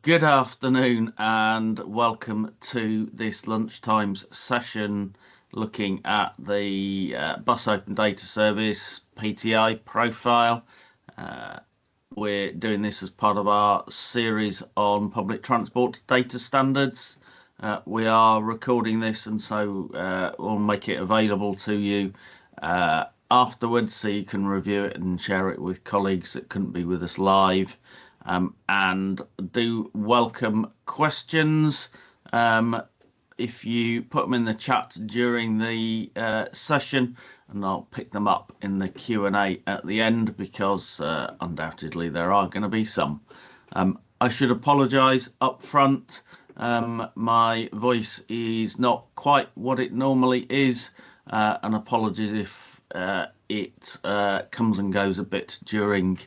Good afternoon and welcome to this lunchtime's session looking at the Bus Open Data Service PTI profile. We're doing this as part of our series on public transport data standards. We are recording this, and so we'll make it available to you afterwards so you can review it and share it with colleagues that couldn't be with us live. And do welcome questions. If you put them in the chat during the session, and I'll pick them up in the Q&A at the end, because undoubtedly there are going to be some. I should apologise up front. My voice is not quite what it normally is, and apologies if it comes and goes a bit during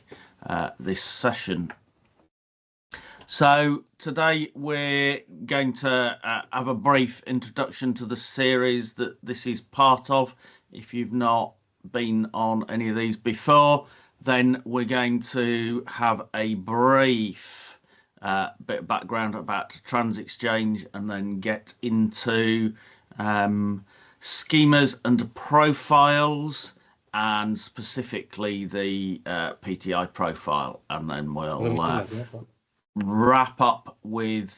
this session. So today we're going to have a brief introduction to the series that this is part of. If you've not been on any of these before, then we're going to have a brief bit of background about TransXChange and then get into schemas and profiles, and specifically the PTI profile, and then we'll wrap up with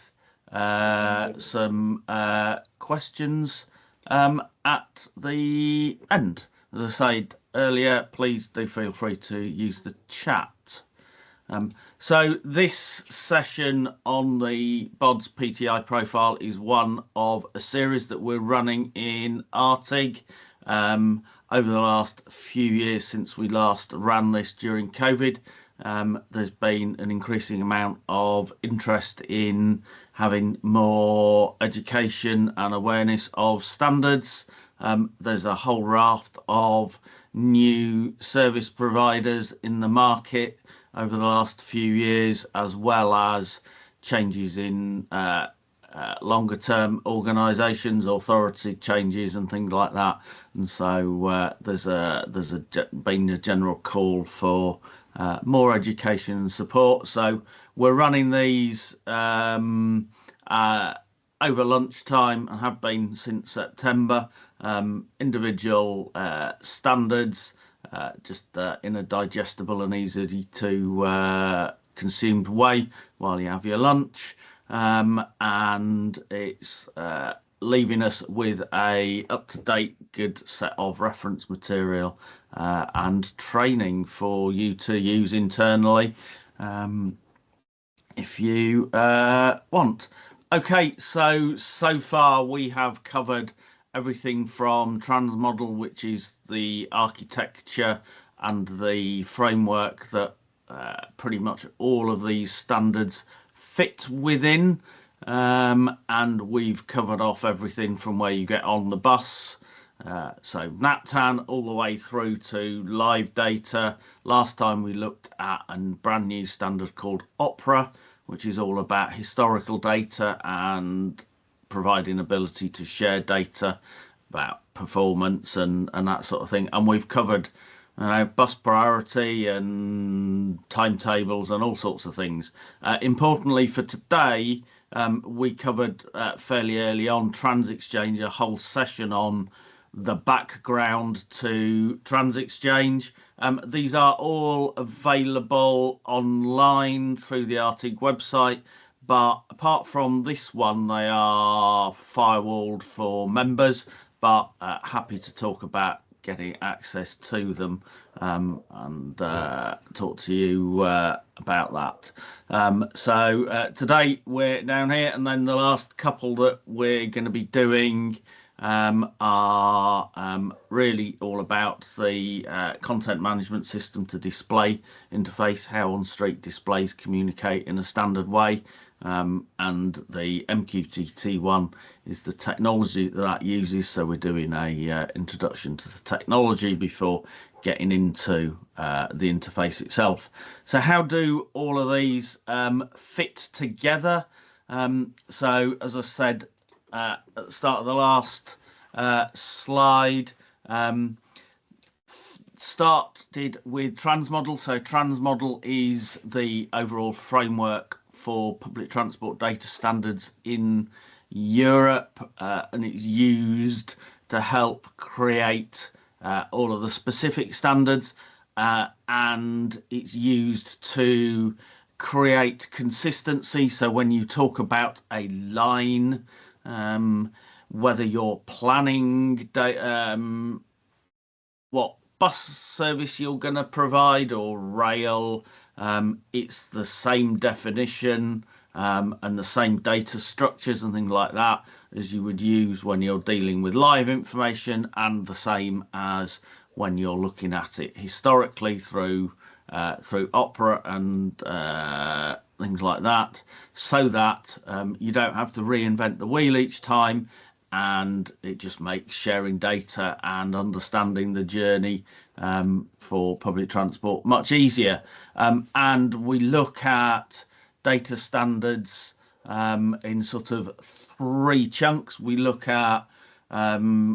some questions at the end. As I said earlier, please do feel free to use the chat. So this session on the BODS PTI profile is one of a series that we're running in ARTIG over the last few years since we last ran this during COVID. There's been an increasing amount of interest in having more education and awareness of standards. There's a whole raft of new service providers in the market over the last few years, as well as changes in longer term organisations, authority changes and things like that. And so there's been a general call for more education and support. So we're running these over lunchtime and have been since September. Individual standards, just in a digestible and easy to consumed way while you have your lunch, and it's leaving us with a up-to-date good set of reference material and training for you to use internally if you want. Okay, so far we have covered everything from Transmodel, which is the architecture and the framework that pretty much all of these standards fit within, and we've covered off everything from where you get on the bus, so NAPTAN, all the way through to live data. Last time we looked at a brand new standard called Opera, which is all about historical data and providing ability to share data about performance and that sort of thing. And we've covered bus priority and timetables and all sorts of things. Importantly for today, we covered fairly early on TransXChange, a whole session on the background to TransXChange. These are all available online through the ARTIG website, but apart from this one, they are firewalled for members, but happy to talk about getting access to them and talk to you about that. So today we're down here, and then the last couple that we're going to be doing are really all about the content management system to display interface, how on-street displays communicate in a standard way, and the MQTT one is the technology that uses. So we're doing a introduction to the technology before getting into the interface itself. So how do all of these fit together? So as I said at the start of the last slide, started with Transmodel. So Transmodel is the overall framework for public transport data standards in Europe, and it's used to help create all of the specific standards, and it's used to create consistency. So when you talk about a line, whether you're planning what bus service you're going to provide or rail, it's the same definition and the same data structures and things like that as you would use when you're dealing with live information, and the same as when you're looking at it historically through Opera and things like that, so that you don't have to reinvent the wheel each time, and it just makes sharing data and understanding the journey for public transport much easier. And we look at data standards in sort of three chunks. We look at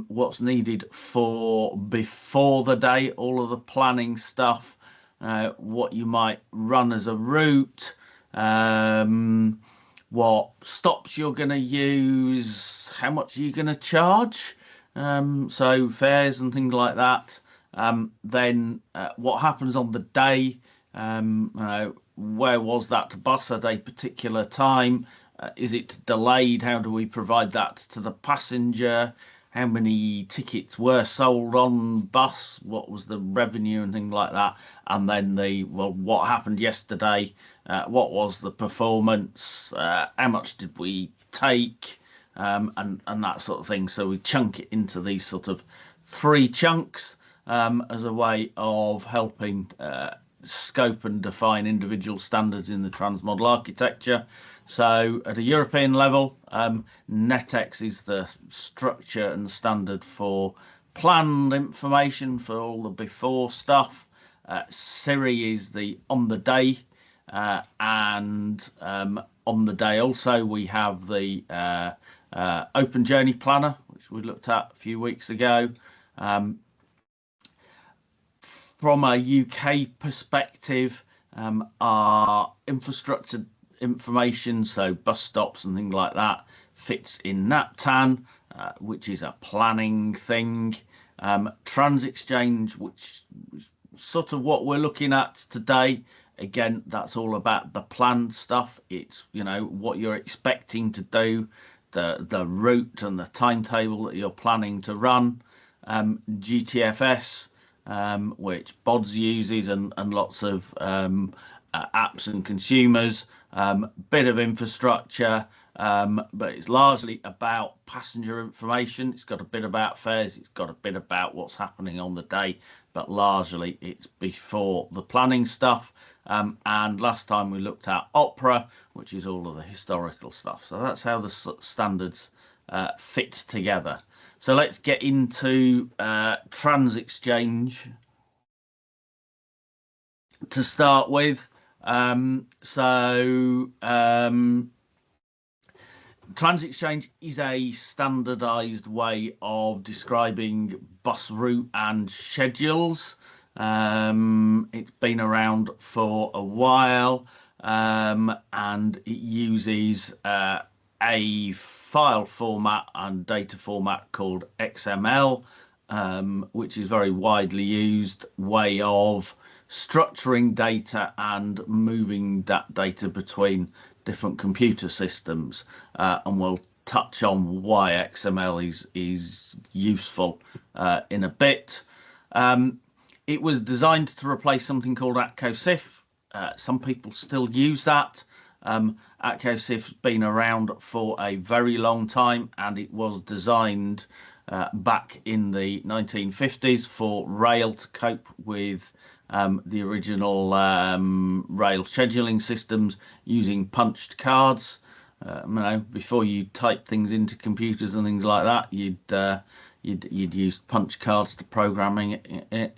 what's needed for before the day, all of the planning stuff, what you might run as a route, what stops you're going to use, how much are you going to charge, so fares and things like that. Then what happens on the day, where was that bus at a particular time, is it delayed, how do we provide that to the passenger, how many tickets were sold on bus, what was the revenue and things like that. And then what happened yesterday, what was the performance, how much did we take, and that sort of thing. So we chunk it into these sort of three chunks as a way of helping scope and define individual standards in the Transmodel architecture. So at a European level, NetX is the structure and standard for planned information for all the before stuff. Siri is the on the day, and on the day also we have the Open Journey Planner, which we looked at a few weeks ago. From a UK perspective, our infrastructure information, so bus stops and things like that, fits in NAPTAN, which is a planning thing. TransXChange, which is sort of what we're looking at today, again, that's all about the planned stuff. It's, what you're expecting to do, the route and the timetable that you're planning to run. GTFS, which BODS uses, and lots of apps and consumers, bit of infrastructure, but it's largely about passenger information. It's got a bit about fares, it's got a bit about what's happening on the day, but largely it's before the planning stuff. And last time we looked at Opera, which is all of the historical stuff. So that's how the standards fit together. So let's get into TransXChange to start with. TransXChange is a standardized way of describing bus route and schedules. It's been around for a while, and it uses a file format and data format called XML, which is very widely used way of structuring data and moving that data between different computer systems, and we'll touch on why XML is useful in a bit. It was designed to replace something called AtcoSIF. Some people still use that. AtcoSIF's been around for a very long time, and it was designed back in the 1950s for rail to cope with the original rail scheduling systems using punched cards. Before you type things into computers and things like that, you'd use punch cards to programming it.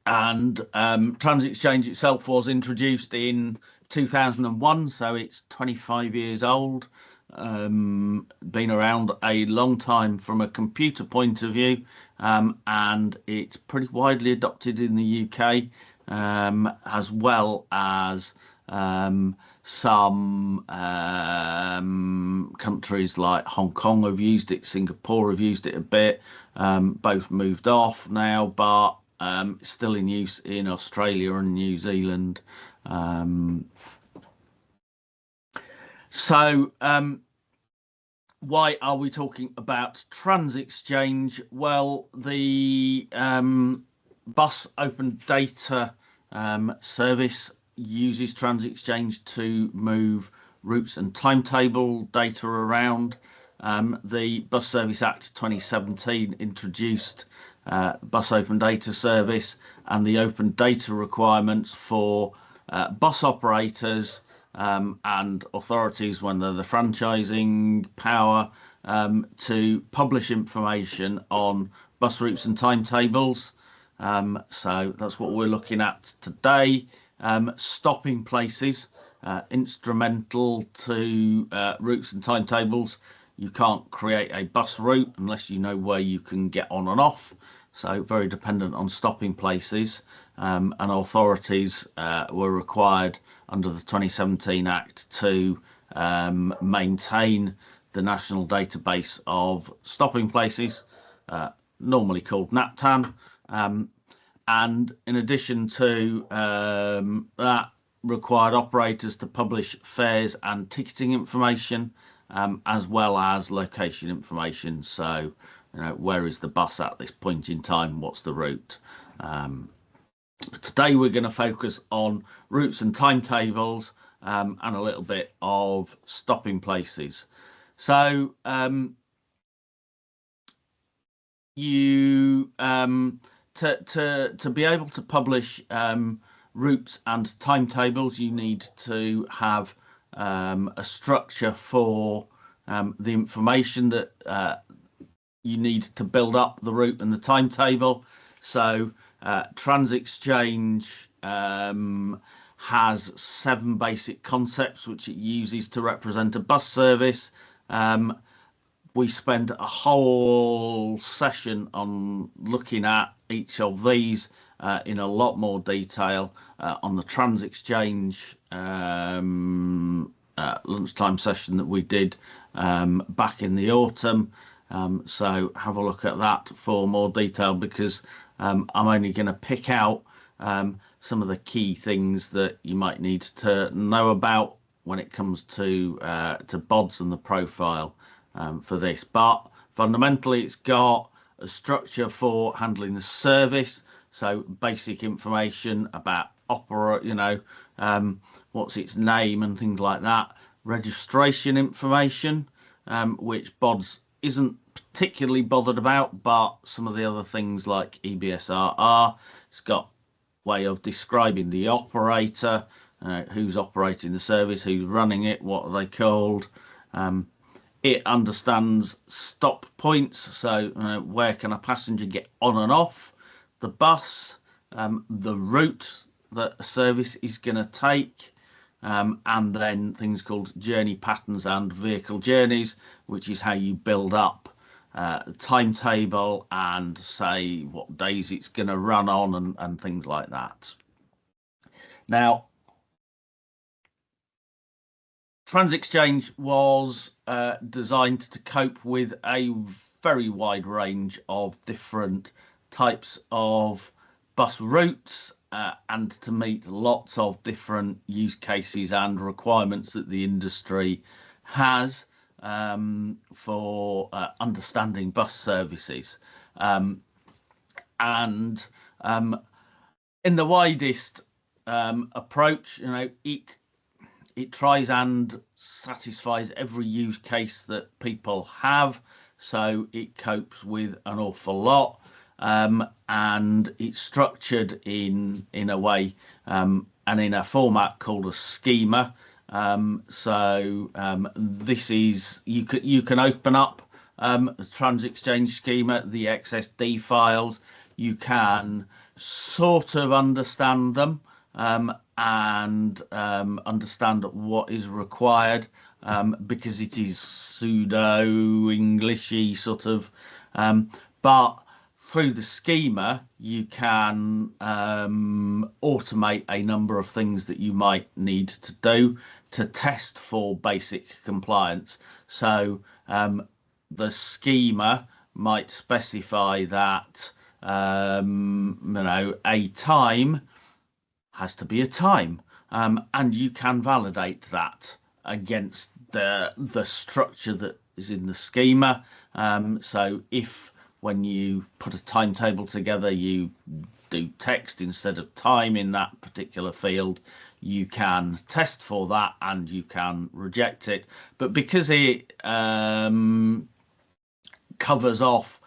TransXChange itself was introduced in 2001, so it's 25 years old. Been around a long time from a computer point of view, and it's pretty widely adopted in the UK, as well as Some countries like Hong Kong have used it, Singapore have used it a bit, both moved off now, but still in use in Australia and New Zealand. Why are we talking about TransXChange? Well, the bus open data service uses TransXChange to move routes and timetable data around. The Bus Service Act 2017 introduced bus open data service and the open data requirements for bus operators and authorities when they're the franchising power to publish information on bus routes and timetables. So that's what we're looking at today. Stopping places, instrumental to routes and timetables. You can't create a bus route unless you know where you can get on and off. So very dependent on stopping places, and authorities were required under the 2017 Act to maintain the national database of stopping places, normally called NAPTAN. And in addition to that, required operators to publish fares and ticketing information, as well as location information. So, where is the bus at this point in time? What's the route? Today we're going to focus on routes and timetables and a little bit of stopping places. So to be able to publish routes and timetables, you need to have a structure for the information that you need to build up the route and the timetable. So TransXChange has 7 basic concepts which it uses to represent a bus service. We spend a whole session on looking at each of these in a lot more detail on the TransXChange lunchtime session that we did back in the autumn. So have a look at that for more detail, because I'm only going to pick out some of the key things that you might need to know about when it comes to BODS and the profile for this. But fundamentally, it's got a structure for handling the service, so basic information about what's its name and things like that. Registration information, which BODS isn't particularly bothered about, but some of the other things like EBSRR. It's got way of describing the operator, who's operating the service, who's running it, what are they called. It understands stop points, so where can a passenger get on and off the bus, the route that a service is going to take, and then things called journey patterns and vehicle journeys, which is how you build up the timetable and say what days it's going to run on and things like that. Now, TransXChange was designed to cope with a very wide range of different types of bus routes and to meet lots of different use cases and requirements that the industry has for understanding bus services. And in the widest approach, it tries and satisfies every use case that people have, so it copes with an awful lot, and it's structured in a way and in a format called a schema. This is, you can open up the TransXChange schema, the XSD files. You can sort of understand them and understand what is required, because it is pseudo Englishy sort of, but through the schema, you can automate a number of things that you might need to do to test for basic compliance. So the schema might specify that a time has to be a time, and you can validate that against the structure that is in the schema. So if when you put a timetable together, you do text instead of time in that particular field, you can test for that and you can reject it. But because it covers off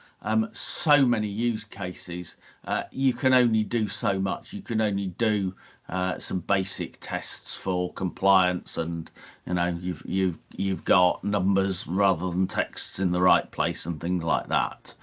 so many use cases, you can only do so much. You can only do some basic tests for compliance, and you've got numbers rather than texts in the right place and things like that.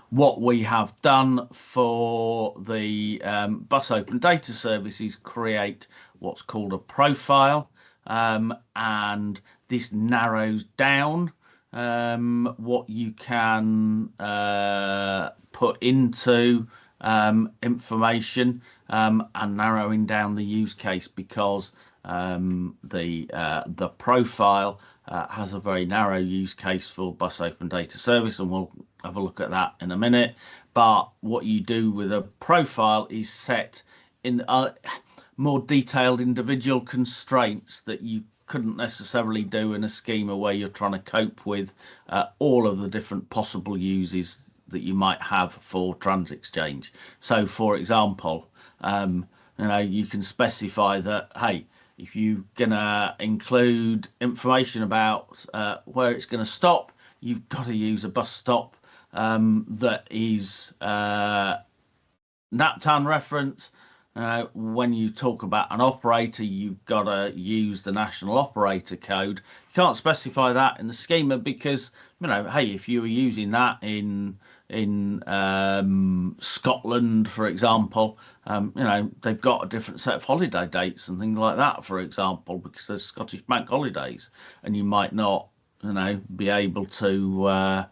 What we have done for the Bus Open Data Service is create what's called a profile, and this narrows down what you can put into information, and narrowing down the use case, because the profile has a very narrow use case for Bus Open Data Service, and we'll have a look at that in a minute. But what you do with a profile is set in more detailed individual constraints that you couldn't necessarily do in a schema where you're trying to cope with all of the different possible uses that you might have for TransXChange. So for example, you can specify that, hey, if you're gonna include information about where it's going to stop, you've got to use a bus stop that is NAPTAN reference. When you talk about an operator, you've got to use the national operator code. You can't specify that in the schema because, hey, if you were using that in Scotland, for example, they've got a different set of holiday dates and things like that, for example, because there's Scottish bank holidays, and you might not, be able to,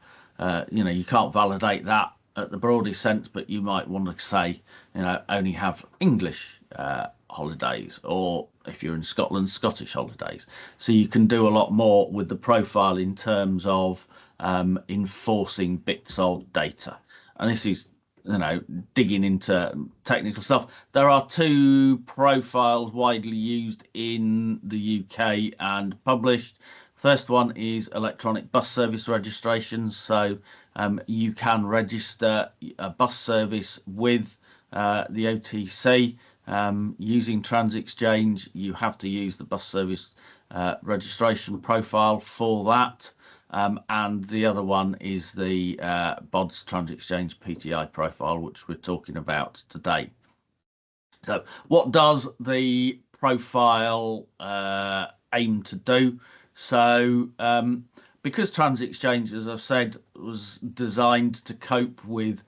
you can't validate that at the broadest sense, but you might want to say, only have English holidays, or if you're in Scotland, Scottish holidays. So you can do a lot more with the profile in terms of enforcing bits of data. And this is, digging into technical stuff. There are two profiles widely used in the UK and published. First one is electronic bus service registrations. So you can register a bus service with the OTC using TransXChange. You have to use the bus service registration profile for that. And the other one is the BODS TransXChange-PTI profile, which we're talking about today. So what does the profile aim to do? So because TransXChange, as I've said, was designed to cope with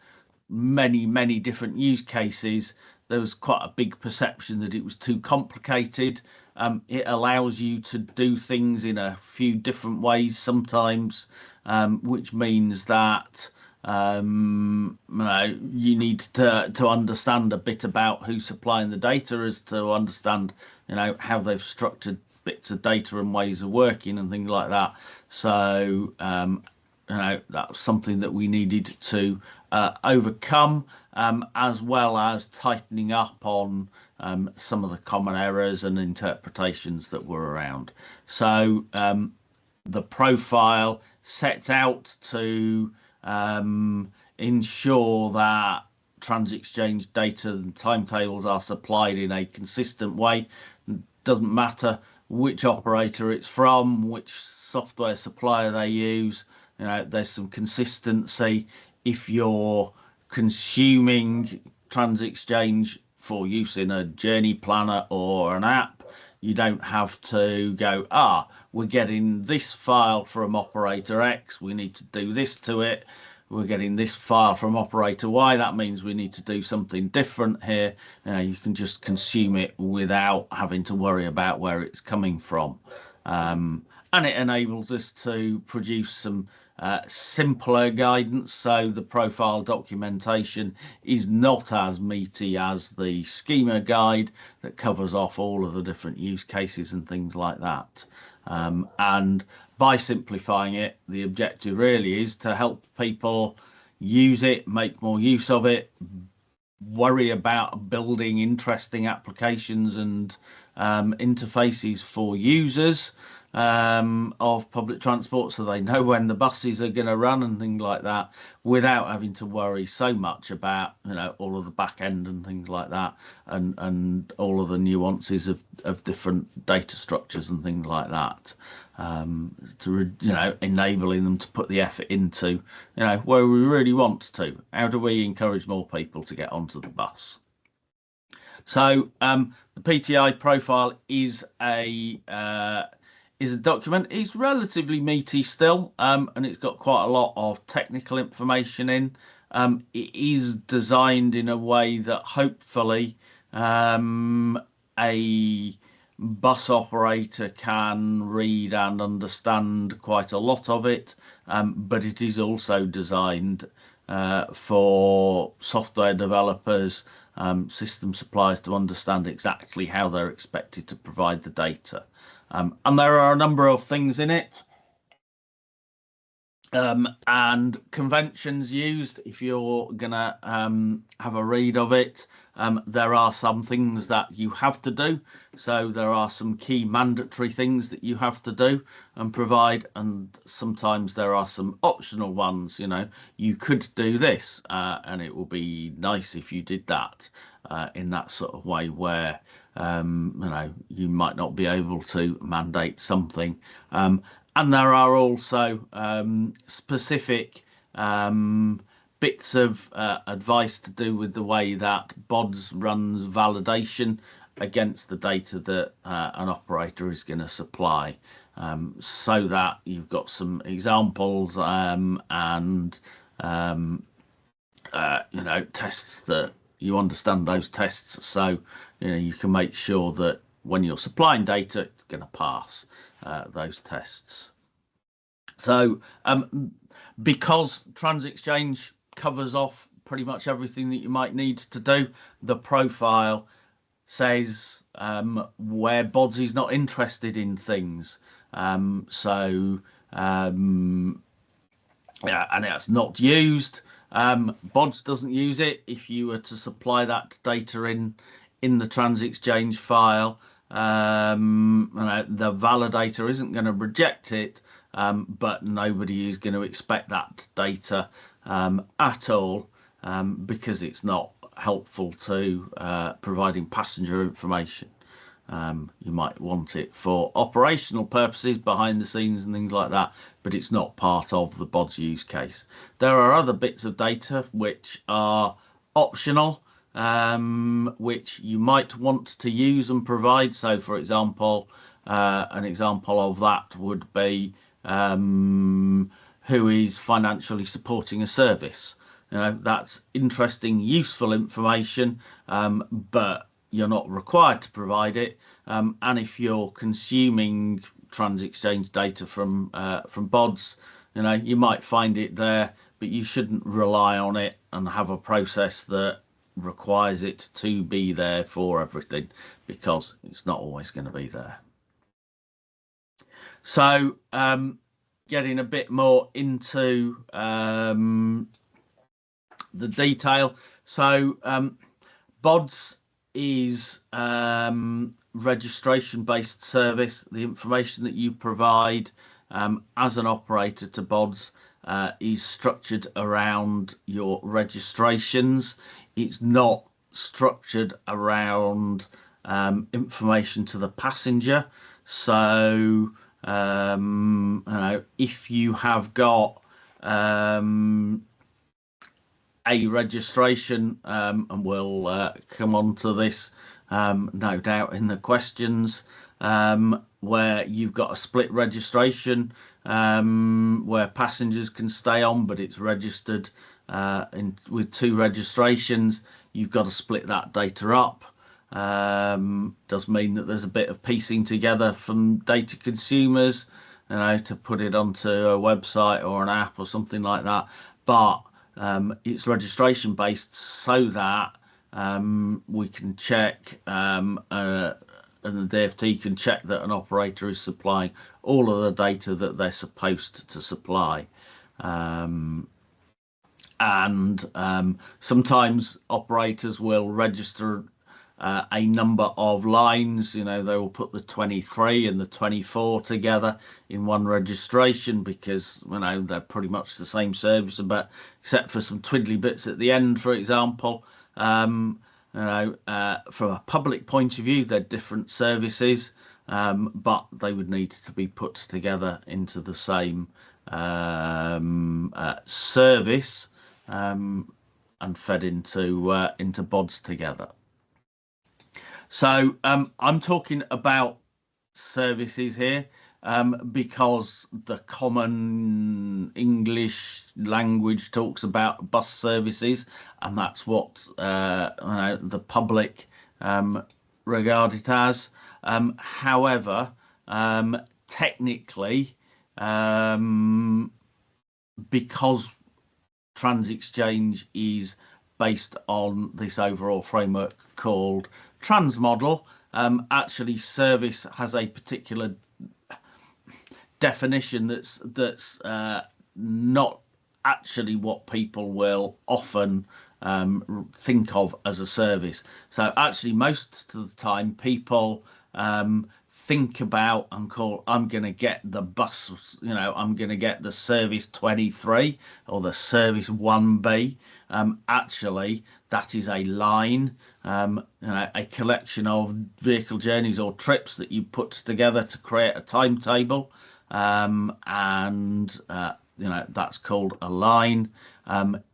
many different use cases, there was quite a big perception that it was too complicated. It allows you to do things in a few different ways sometimes, which means that you need to understand a bit about who's supplying the data, as to understand how they've structured bits of data and ways of working and things like that. So that's something that we needed to overcome, as well as tightening up on some of the common errors and interpretations that were around. So the profile sets out to ensure that TransXChange data and timetables are supplied in a consistent way. It doesn't matter which operator it's from, which software supplier they use. There's some consistency. If you're consuming TransXChange for use in a journey planner or an app, you don't have to go, we're getting this file from operator X, we need to do this to it. We're getting this file from operator Y, that means we need to do something different here. You can just consume it without having to worry about where it's coming from. and it enables us to produce some simpler guidance. So the profile documentation is not as meaty as the schema guide that covers off all of the different use cases and things like that. And by simplifying it, the objective really is to help people use it, make more use of it, worry about building interesting applications and interfaces for users of public transport, so they know when the buses are going to run and things like that, without having to worry so much about, you know, all of the back end and things like that, and all of the nuances of different data structures and things like that. To, you know, enabling them to put the effort into, you know, where we really want to. How do we encourage more people to get onto the bus? So the PTI profile is a document. It's relatively meaty still, and it's got quite a lot of technical information in. It is designed in a way that hopefully a bus operator can read and understand quite a lot of it, but it is also designed for software developers, system suppliers, to understand exactly how they're expected to provide the data. And there are a number of things in it, and conventions used. If you're gonna have a read of it, there are some things that you have to do. So there are some key mandatory things that you have to do and provide, and sometimes there are some optional ones. You know, you could do this, and it will be nice if you did that, in that sort of way where you know, you might not be able to mandate something. And there are also specific bits of advice to do with the way that BODS runs validation against the data that an operator is going to supply, so that you've got some examples and you know, tests that you understand those tests, so you know, you can make sure that when you're supplying data, it's going to pass those tests. So because TransXChange covers off pretty much everything that you might need to do, the profile says where BODS is not interested in things. So yeah, and it's not used. BODS doesn't use it. If you were to supply that data in the TransXChange file, the validator isn't going to reject it, but nobody is going to expect that data at all, because it's not helpful to providing passenger information. You might want it for operational purposes behind the scenes and things like that, but it's not part of the BODS use case. There are other bits of data which are optional, which you might want to use and provide. So for example, an example of that would be who is financially supporting a service. You know, that's interesting, useful information, but you're not required to provide it. And if you're consuming TransXChange data from BODS, you know, you might find it there, but you shouldn't rely on it and have a process that requires it to be there for everything, because it's not always going to be there. So getting a bit more into the detail. So BODS is registration based service. The information that you provide as an operator to BODS is structured around your registrations. It's not structured around information to the passenger. So you know, if you have got a registration, and we'll come on to this no doubt in the questions, where you've got a split registration, where passengers can stay on, but it's registered with two registrations, you've got to split that data up. Does mean that there's a bit of piecing together from data consumers, to put it onto a website or an app or something like that. But it's registration based so that we can check and the DFT can check that an operator is supplying all of the data that they're supposed to supply. Sometimes operators will register a number of lines. They will put the 23 and the 24 together in one registration because they're pretty much the same service, but except for some twiddly bits at the end, for example. From a public point of view, they're different services, but they would need to be put together into the same service and fed into BODS together. So I'm talking about services here because the common English language talks about bus services, and that's what the public regard it as. However, technically, because TransXChange is based on this overall framework called Transmodel, actually service has a particular definition that's not actually what people will often think of as a service. So actually most of the time people think about and call, I'm going to get the bus, I'm going to get the service 23 or the service 1B. Actually, that is a line, a collection of vehicle journeys or trips that you put together to create a timetable, and that's called a line.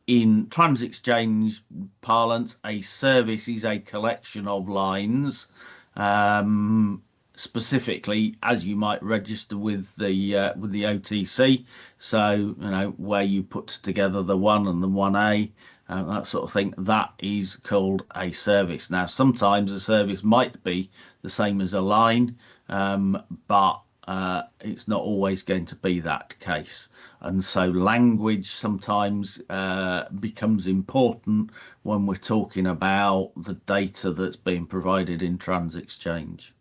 In TransXChange parlance, a service is a collection of lines, specifically as you might register with the OTC. So where you put together the 1 and the 1A, that sort of thing, that is called a service. Now sometimes a service might be the same as a line, but it's not always going to be that case, and so language sometimes becomes important when we're talking about the data that's being provided in TransXChange.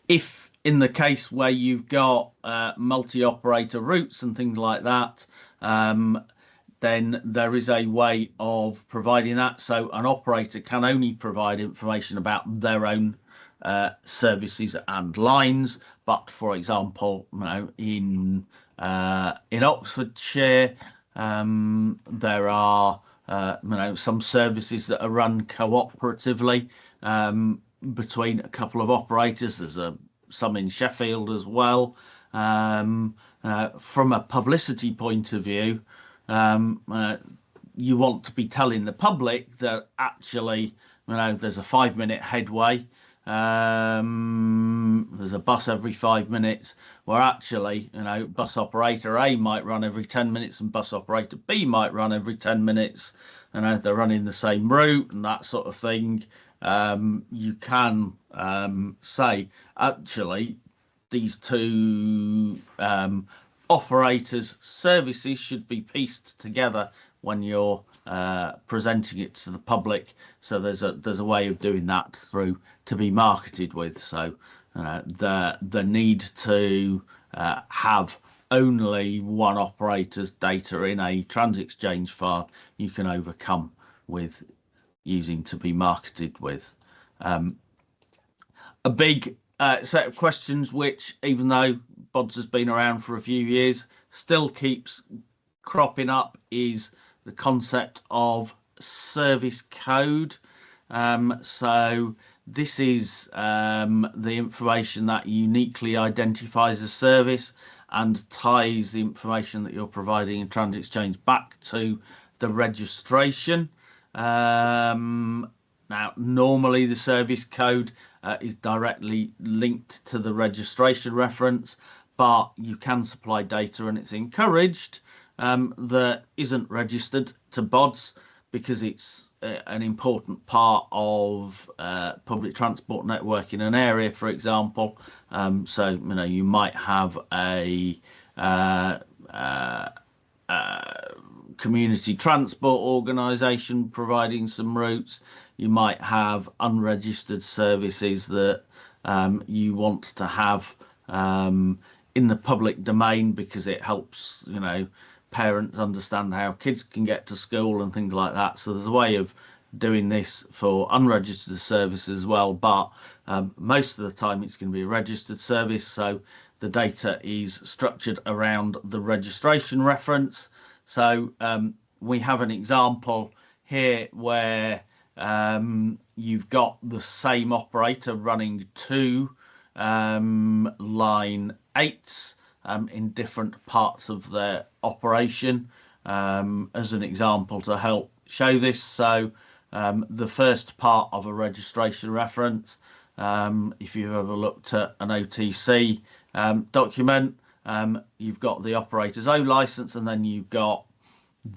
If in the case where you've got multi-operator routes and things like that, then there is a way of providing that. So an operator can only provide information about their own services and lines. But for example, in Oxfordshire, there are some services that are run cooperatively between a couple of operators. There's some in Sheffield as well. From a publicity point of view, you want to be telling the public that actually there's a 5-minute headway, there's a bus every 5 minutes, where actually bus operator A might run every 10 minutes and bus operator B might run every 10 minutes, and they're running the same route and that sort of thing. You can say actually these two operators' services should be pieced together when you're presenting it to the public. So there's a way of doing that through to be marketed with. So the need to have only one operator's data in a TransXChange file you can overcome with using to be marketed with. A big set of questions which, even though BODS has been around for a few years, still keeps cropping up is the concept of service code. So this is the information that uniquely identifies a service and ties the information that you're providing in TransXChange back to the registration. Now, normally the service code is directly linked to the registration reference, but you can supply data, and it's encouraged that isn't registered to BODS, because it's an important part of public transport network in an area, for example. So you might have a community transport organisation providing some routes. You might have unregistered services that you want to have in the public domain because it helps parents understand how kids can get to school and things like that. So there's a way of doing this for unregistered services as well, but most of the time it's going to be a registered service, so the data is structured around the registration reference. So we have an example here where you've got the same operator running two line 8s in different parts of their operation, as an example to help show this. So the first part of a registration reference, if you've ever looked at an OTC document, you've got the operator's O license, and then you've got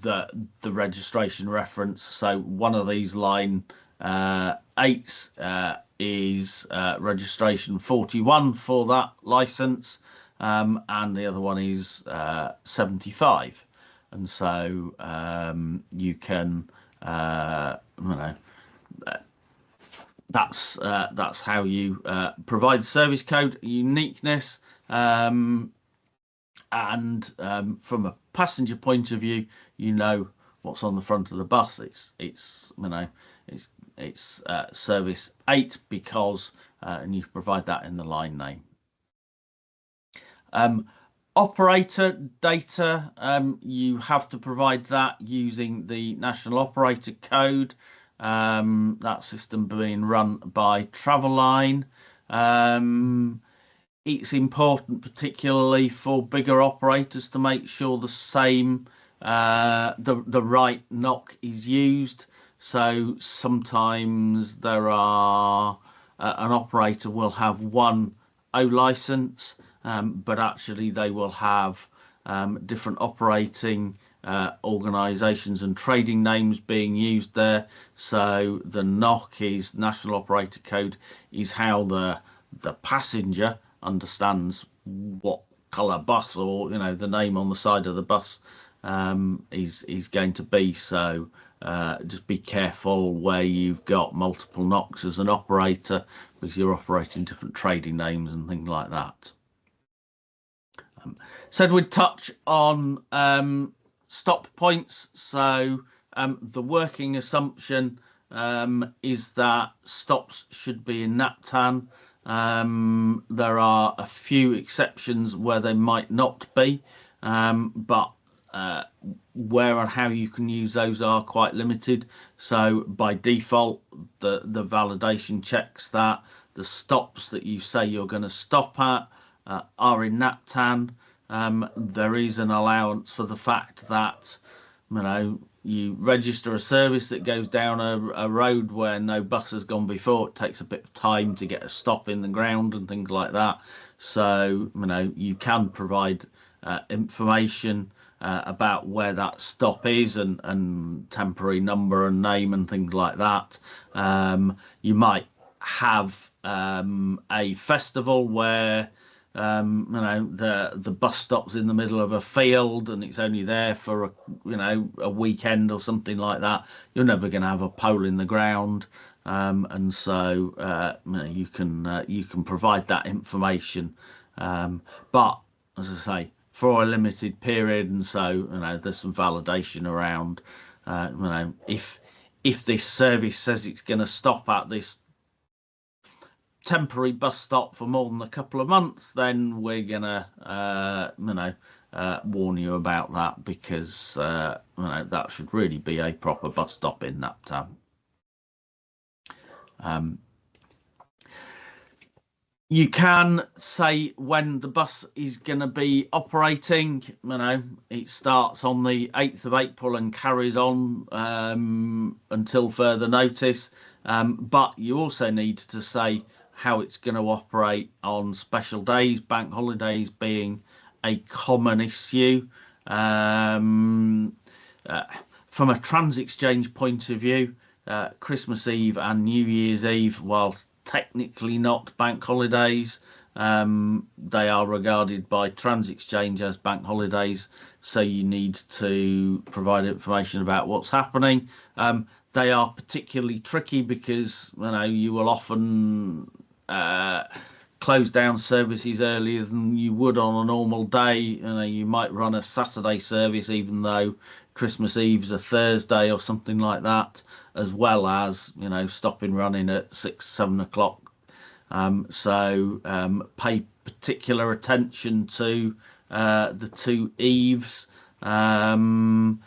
the registration reference. So one of these line 8s is registration 41 for that license, and the other one is 75, and so you can that's how you provide service code uniqueness. And from a passenger point of view, what's on the front of the bus. It's service 8 because and you provide that in the line name. Operator data, you have to provide that using the national operator code, that system being run by Travelline. It's important, particularly for bigger operators, to make sure the same the right knock is used. So sometimes there are an operator will have one O license, but actually they will have different operating organisations and trading names being used there. So the knock is national operator code, is how the passenger understands what colour bus, or the name on the side of the bus is going to be. So just be careful where you've got multiple knocks as an operator, because you're operating different trading names and things like that. Said we'd touch on stop points. So the working assumption is that stops should be in NAPTAN. There are a few exceptions where they might not be, but where and how you can use those are quite limited. So by default, the validation checks that the stops that you say you're going to stop at are in NAPTAN. There is an allowance for the fact that you register a service that goes down a road where no bus has gone before. It takes a bit of time to get a stop in the ground and things like that. So you can provide information about where that stop is, and temporary number and name and things like that. You might have a festival where the bus stops in the middle of a field and it's only there for a weekend or something like that. You're never going to have a pole in the ground, and so you can provide that information, but as I say, for a limited period. And so there's some validation around if this service says it's going to stop at this temporary bus stop for more than a couple of months, then we're gonna warn you about that, because that should really be a proper bus stop in NAPTAN. You can say when the bus is going to be operating. It starts on the 8th of April and carries on until further notice, but you also need to say how it's going to operate on special days, bank holidays being a common issue. For From a TransXChange point of view, Christmas Eve and New Year's Eve, while technically not bank holidays, they are regarded by TransXChange as bank holidays, so you need to provide information about what's happening. They are particularly tricky because you will often close down services earlier than you would on a normal day. You might run a Saturday service even though Christmas Eve's a Thursday or something like that, as well as stopping running at 6-7 o'clock. So pay particular attention to the 2 eves, and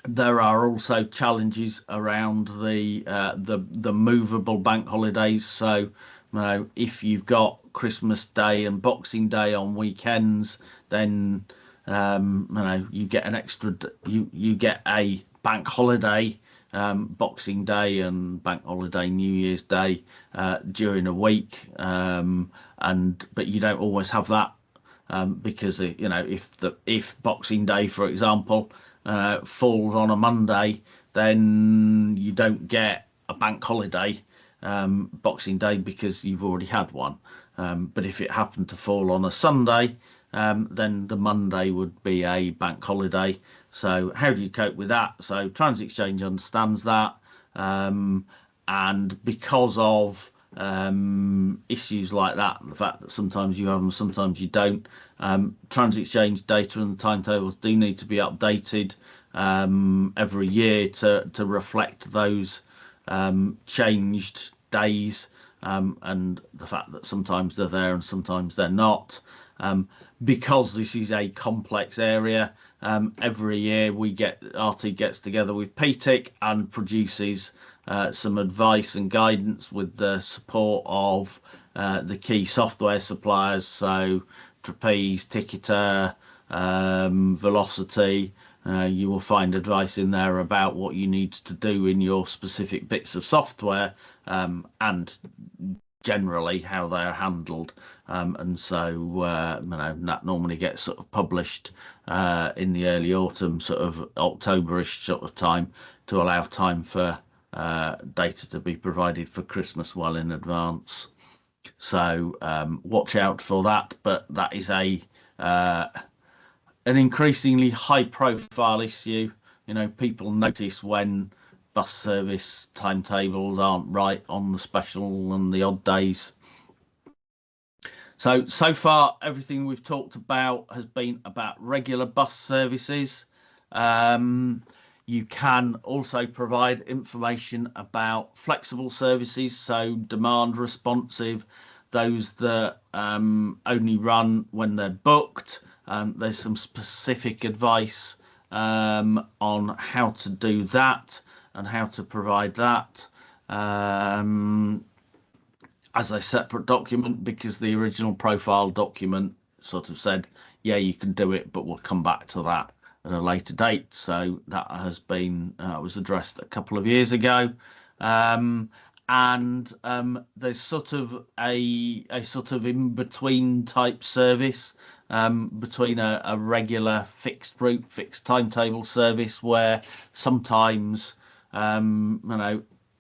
there are also challenges around the movable bank holidays. So if you've got Christmas Day and Boxing Day on weekends, then you get an extra, you get a bank holiday, Boxing Day and bank holiday New Year's Day during a week, but you don't always have that, because if Boxing Day, for example, falls on a Monday, then you don't get a bank holiday Boxing Day because you've already had one. But if it happened to fall on a Sunday, then the Monday would be a bank holiday. So how do you cope with that? So TransXChange understands that, and because of issues like that, the fact that sometimes you have them, sometimes you don't, TransXChange data and the timetables do need to be updated every year to reflect those changed days, and the fact that sometimes they're there and sometimes they're not. Because this is a complex area, every year RT gets together with PTIC and produces some advice and guidance with the support of the key software suppliers, so Trapeze, Ticketer, Velocity. You will find advice in there about what you need to do in your specific bits of software, and generally how they are handled, and so that normally gets sort of published in the early autumn, sort of Octoberish sort of time, to allow time for data to be provided for Christmas well in advance. So watch out for that, but that is an increasingly high profile issue. People notice when bus service timetables aren't right on the special and the odd days. So far everything we've talked about has been about regular bus services. You can also provide information about flexible services, so demand responsive, those that only run when they're booked. There's some specific advice on how to do that and how to provide that as a separate document, because the original profile document sort of said, yeah, you can do it, but we'll come back to that at a later date. So that has been was addressed a couple of years ago, and there's sort of a sort of in between type service between a regular fixed route, fixed timetable service, where sometimes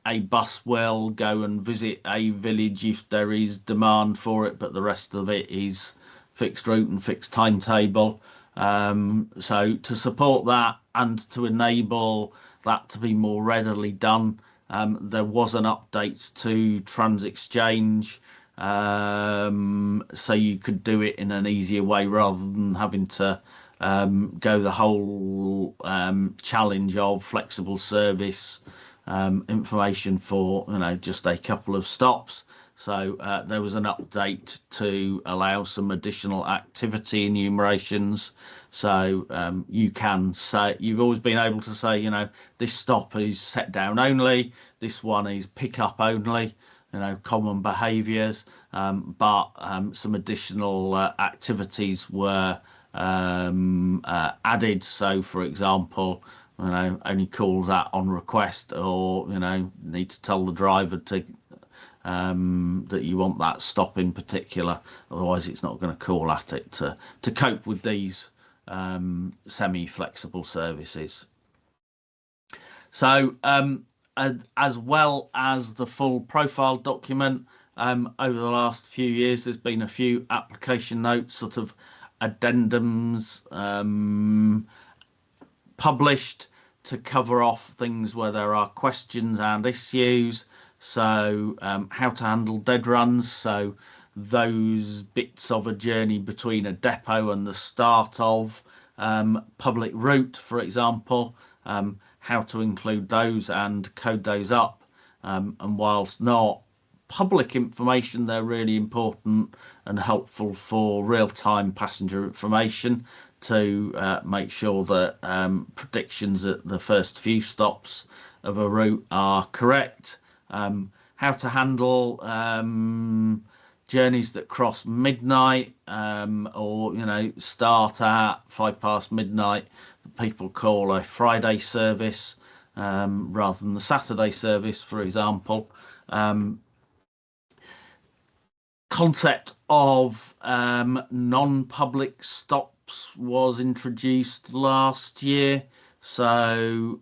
a bus will go and visit a village if there is demand for it, but the rest of it is fixed route and fixed timetable. So to support that and to enable that to be more readily done, there was an update to TransXChange, so you could do it in an easier way rather than having to go the whole challenge of flexible service information for just a couple of stops. So there was an update to allow some additional activity enumerations. So you can say, you've always been able to say, this stop is set down only, this one is pick up only, common behaviours, but some additional activities were added. So for example, only calls that on request, or need to tell the driver to that you want that stop in particular, otherwise it's not going to call at it, to cope with these semi-flexible services. So as well as the full profile document, over the last few years, there's been a few application notes, sort of addendums published to cover off things where there are questions and issues. So how to handle dead runs, so those bits of a journey between a depot and the start of public route, for example, how to include those and code those up. And whilst not public information, they're really important and helpful for real-time passenger information to make sure that predictions at the first few stops of a route are correct. How to handle journeys that cross midnight, or start at 5 past midnight, that people call a Friday service rather than the Saturday service, for example. Concept of non-public stops was introduced last year. So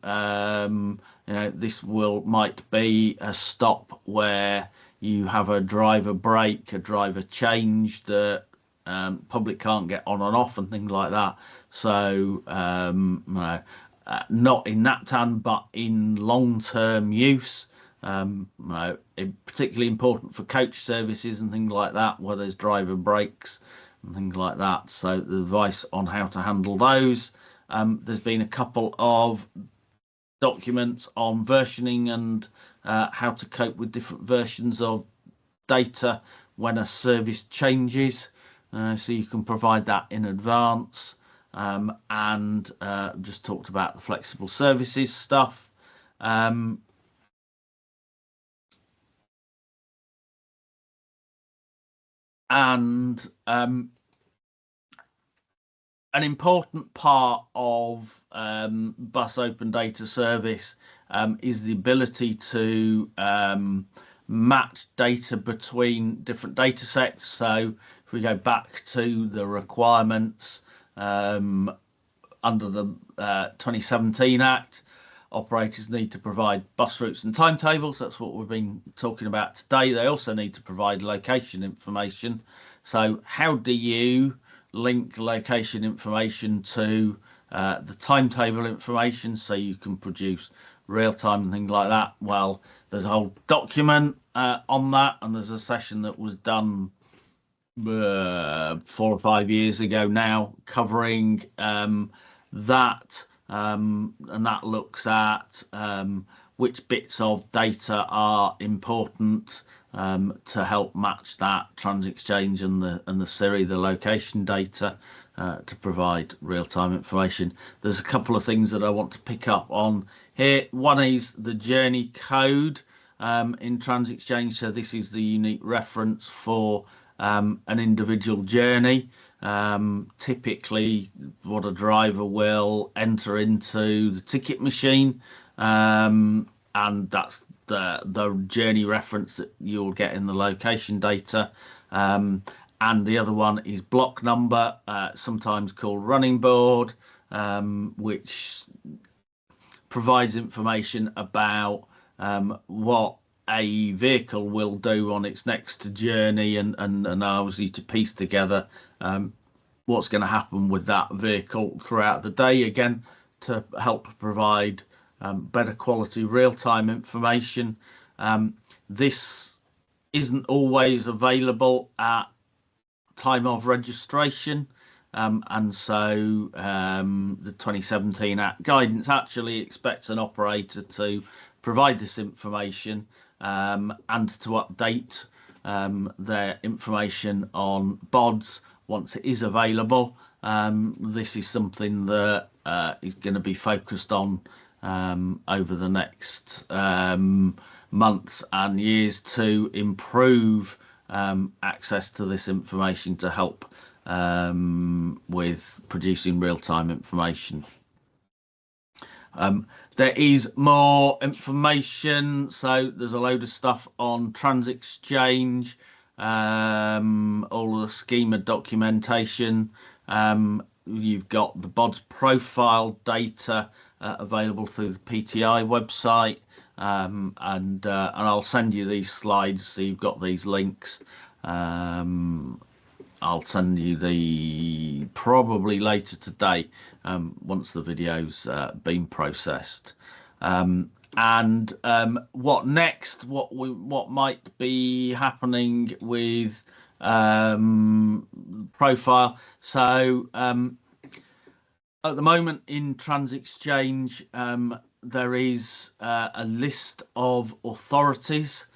this might be a stop where you have a driver break, a driver change that public can't get on and off and things like that. So not in NAPTAN, but in long-term use. Particularly important for coach services and things like that, where there's driver breaks and things like that. So the advice on how to handle those. There's been a couple of documents on versioning and how to cope with different versions of data when a service changes, so you can provide that in advance. And just talked about the flexible services stuff. And an important part of bus open data service is the ability to match data between different data sets. So if we go back to the requirements under the 2017 Act, operators need to provide bus routes and timetables. That's what we've been talking about today. They also need to provide location information. So how do you link location information to the timetable information so you can produce real-time and things like that? Well, there's a whole document on that, and there's a session that was done 4 or 5 years ago now covering that. And that looks at which bits of data are important to help match that TransXChange and the Siri, the location data, to provide real-time information. There's a couple of things that I want to pick up on here. One is the journey code in TransXChange. So this is the unique reference for an individual journey. Typically what a driver will enter into the ticket machine, and that's the journey reference that you'll get in the location data. And the other one is block number, sometimes called running board, which provides information about what a vehicle will do on its next journey, and allows you to piece together what's going to happen with that vehicle throughout the day, again to help provide better quality real-time information. This isn't always available at time of registration, and so the 2017 Act guidance actually expects an operator to provide this information and to update their information on BODS once it is available. This is something that is going to be focused on over the next months and years to improve access to this information to help with producing real-time information. There is more information, so there's a load of stuff on TransXChange, all of the schema documentation, you've got the BODS profile data available through the PTI website, and I'll send you these slides so you've got these links. I'll send you the probably later today once the video's been processed. And what next? What might be happening with profile? So at the moment in TransXChange, there is a list of authorities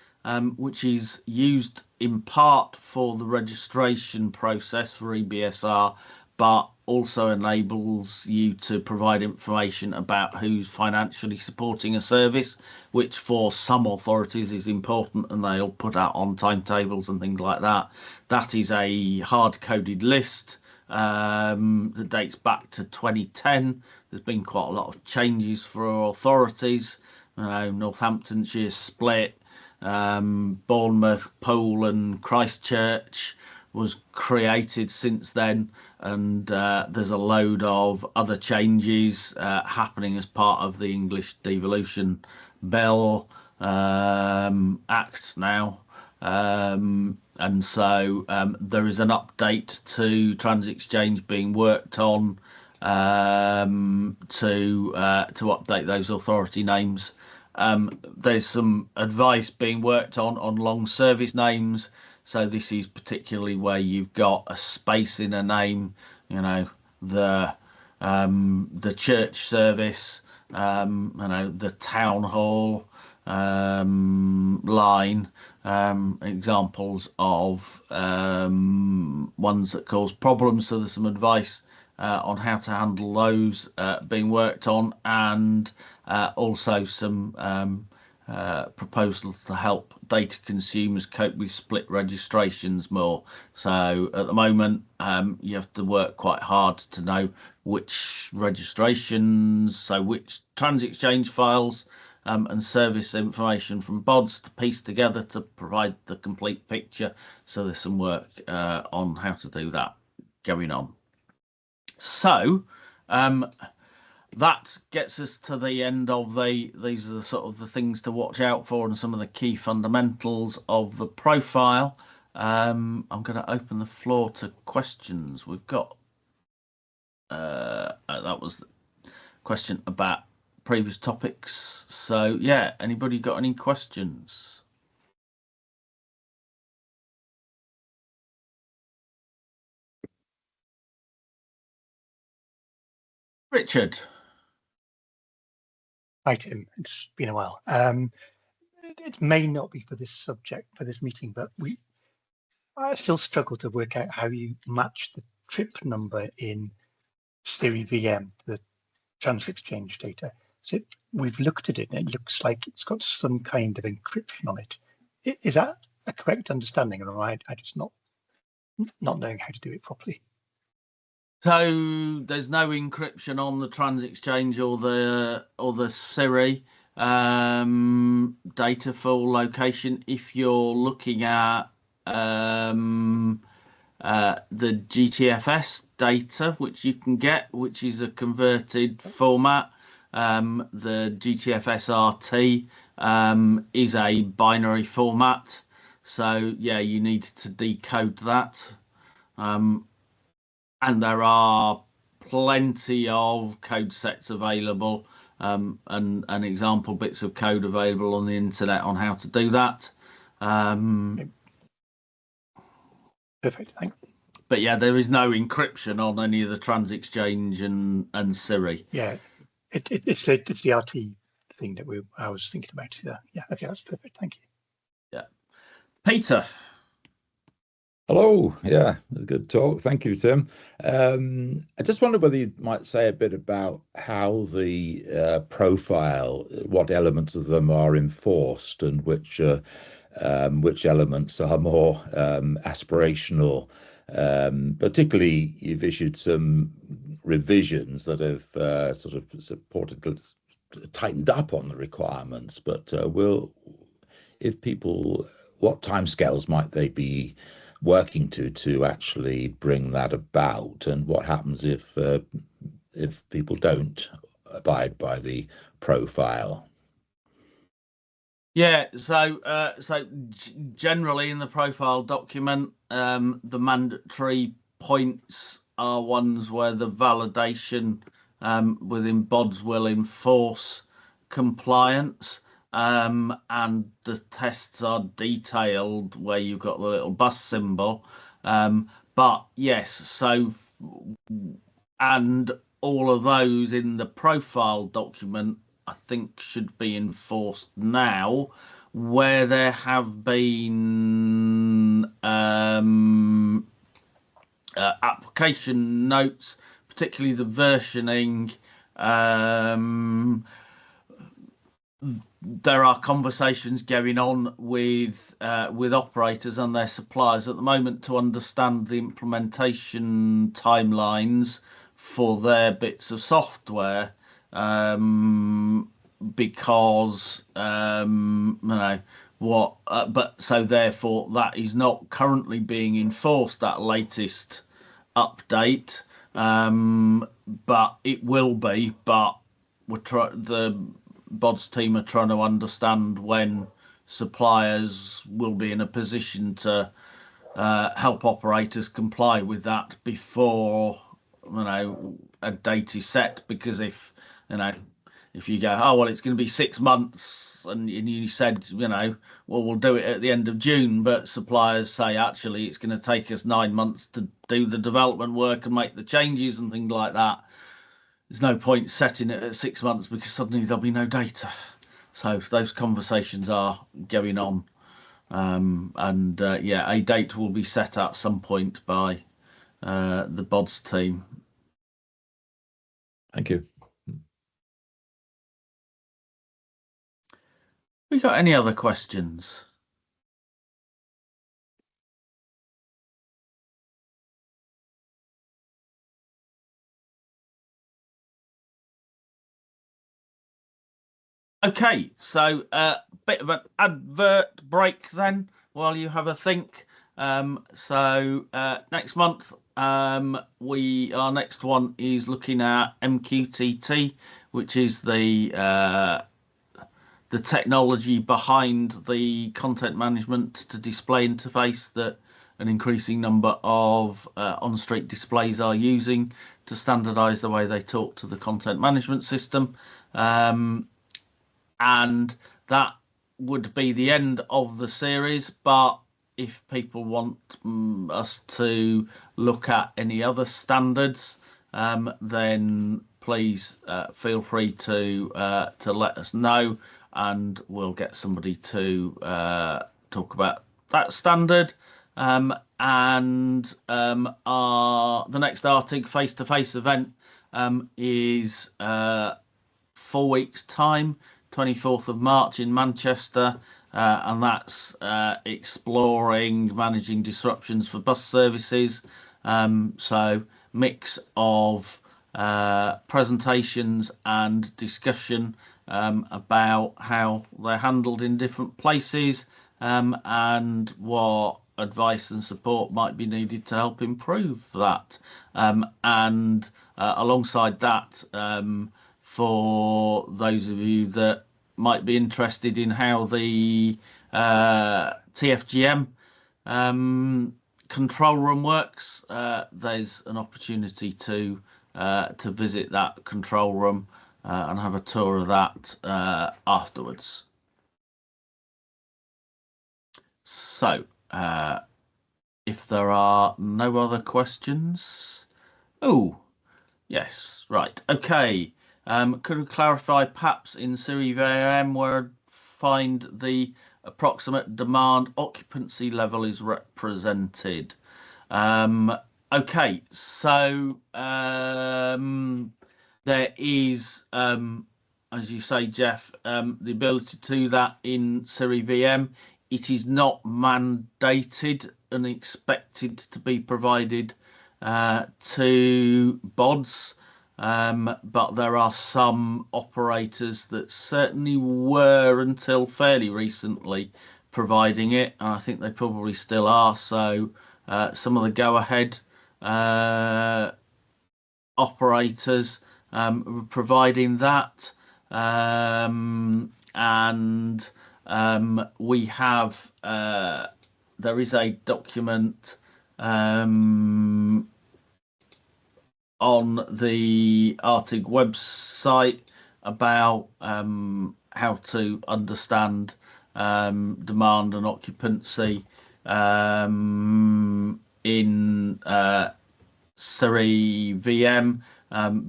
which is used in part for the registration process for EBSR, but also enables you to provide information about who's financially supporting a service, which for some authorities is important, and they'll put out on timetables and things like that. That is a hard-coded list that dates back to 2010. There's been quite a lot of changes for authorities. Northamptonshire split, Bournemouth, Poole and Christchurch was created since then, and there's a load of other changes happening as part of the English Devolution Bill Act now. And so there is an update to TransXChange being worked on to update those authority names. There's some advice being worked on long service names. So this is particularly where you've got a space in a name, the church service, the town hall line, examples of ones that cause problems. So there's some advice on how to handle those being worked on, and also some proposals to help data consumers cope with split registrations more. So at the moment, you have to work quite hard to know which registrations, so which TransXChange files and service information from BODS to piece together to provide the complete picture. So there's some work on how to do that going on. So that gets us to the end of these are the sort of the things to watch out for and some of the key fundamentals of the profile. I'm going to open the floor to questions. We've got that was the question about previous topics. So yeah, anybody got any questions? Richard. Hi Tim, it's been a while. It may not be for this subject, for this meeting, but I still struggle to work out how you match the trip number in Siri VM, the TransXChange data. So we've looked at it and it looks like it's got some kind of encryption on it. Is that a correct understanding, or am I just not knowing how to do it properly? So there's no encryption on the TransXChange or the Siri data for location. If you're looking at the GTFS data, which you can get, which is a converted format, the GTFS RT is a binary format. So yeah, you need to decode that. And there are plenty of code sets available and example bits of code available on the internet on how to do that. Perfect, thanks. But yeah, there is no encryption on any of the TransXChange and Siri. Yeah, it's the RT thing that I was thinking about. Yeah, okay, that's perfect. Thank you. Yeah, Peter. Hello, yeah, good talk. Thank you, Tim. I just wondered whether you might say a bit about how the profile, what elements of them are enforced and which elements are more aspirational. Particularly, you've issued some revisions that have sort of supported, tightened up on the requirements, but what timescales might they be working to actually bring that about, and what happens if people don't abide by the profile? Yeah, so generally in the profile document, the mandatory points are ones where the validation within BODS will enforce compliance, and the tests are detailed where you've got the little bus symbol. But yes, and all of those in the profile document, I think, should be enforced now. Where there have been application notes, particularly the versioning, there are conversations going on with operators and their suppliers at the moment to understand the implementation timelines for their bits of software, because but so therefore that is not currently being enforced, that latest update, but it will be. But the BODS team are trying to understand when suppliers will be in a position to help operators comply with that before a date is set. Because if you go, oh well, it's going to be 6 months, and you said, well, we'll do it at the end of June, but suppliers say actually it's going to take us 9 months to do the development work and make the changes and things like that, there's no point setting it at 6 months, because suddenly there'll be no data. So those conversations are going on, and a date will be set at some point by the BODS team. Thank you. We got any other questions? Okay, so a bit of an advert break then while you have a think. So next month, our next one is looking at MQTT, which is the technology behind the content management to display interface that an increasing number of on-street displays are using to standardize the way they talk to the content management system. And that would be the end of the series, but if people want us to look at any other standards, then please feel free to let us know, and we'll get somebody to talk about that standard. And the next Artig face-to-face event is 4 weeks' time, 24th of March in Manchester, and that's exploring managing disruptions for bus services. So mix of presentations and discussion about how they're handled in different places, and what advice and support might be needed to help improve that. And alongside that, for those of you that might be interested in how the TFGM control room works, there's an opportunity to visit that control room and have a tour of that afterwards. So if there are no other questions, oh yes, right, okay. Could we clarify perhaps in Series VM where I'd find the approximate demand occupancy level is represented? Okay, so there is, as you say, Jeff, the ability to do that in Series VM. It is not mandated and expected to be provided to BODS. But there are some operators that certainly were until fairly recently providing it, and I think they probably still are. So some of the go-ahead operators providing that, and we have there is a document on the ARTIG website about how to understand demand and occupancy in Siri VM,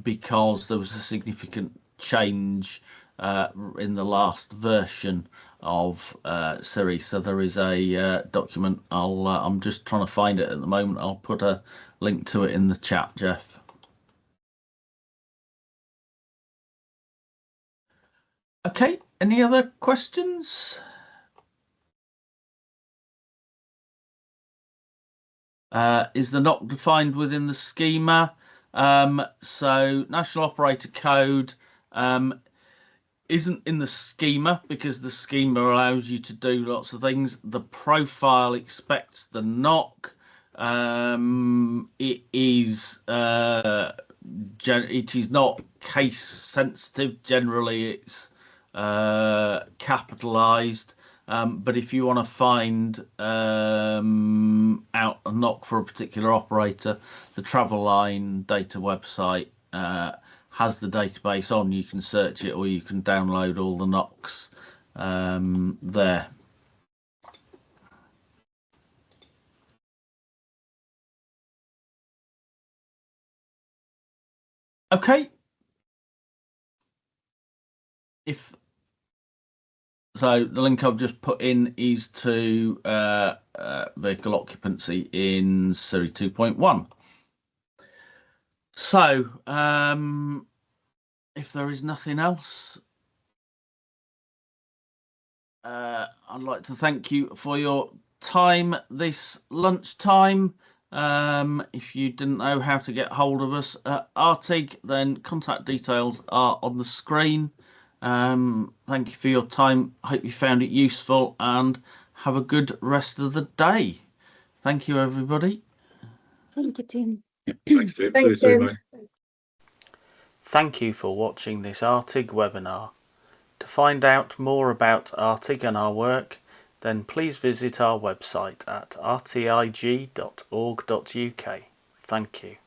because there was a significant change in the last version of Siri. So there is a document. I'm just trying to find it at the moment. I'll put a link to it in the chat, Jeff. Okay, any other questions? Is the NOC defined within the schema? So National Operator Code isn't in the schema because the schema allows you to do lots of things. The profile expects the NOC. It is not case sensitive. Generally, it's capitalized. But if you want to find out a NOC for a particular operator, the Travelline data website has the database on. You can search it, or you can download all the NOCs there. Okay. So the link I've just put in is to vehicle occupancy in Siri 2.1. So if there is nothing else, I'd like to thank you for your time this lunchtime. If you didn't know how to get hold of us at ARTIG, then contact details are on the screen. Thank you for your time. I hope you found it useful, and have a good rest of the day. Thank you, everybody. Thank you, Tim. Thanks, Tim. Thanks, Tim. Thank you for watching this ARTIG webinar. To find out more about ARTIG and our work, then please visit our website at rtig.org.uk. Thank you.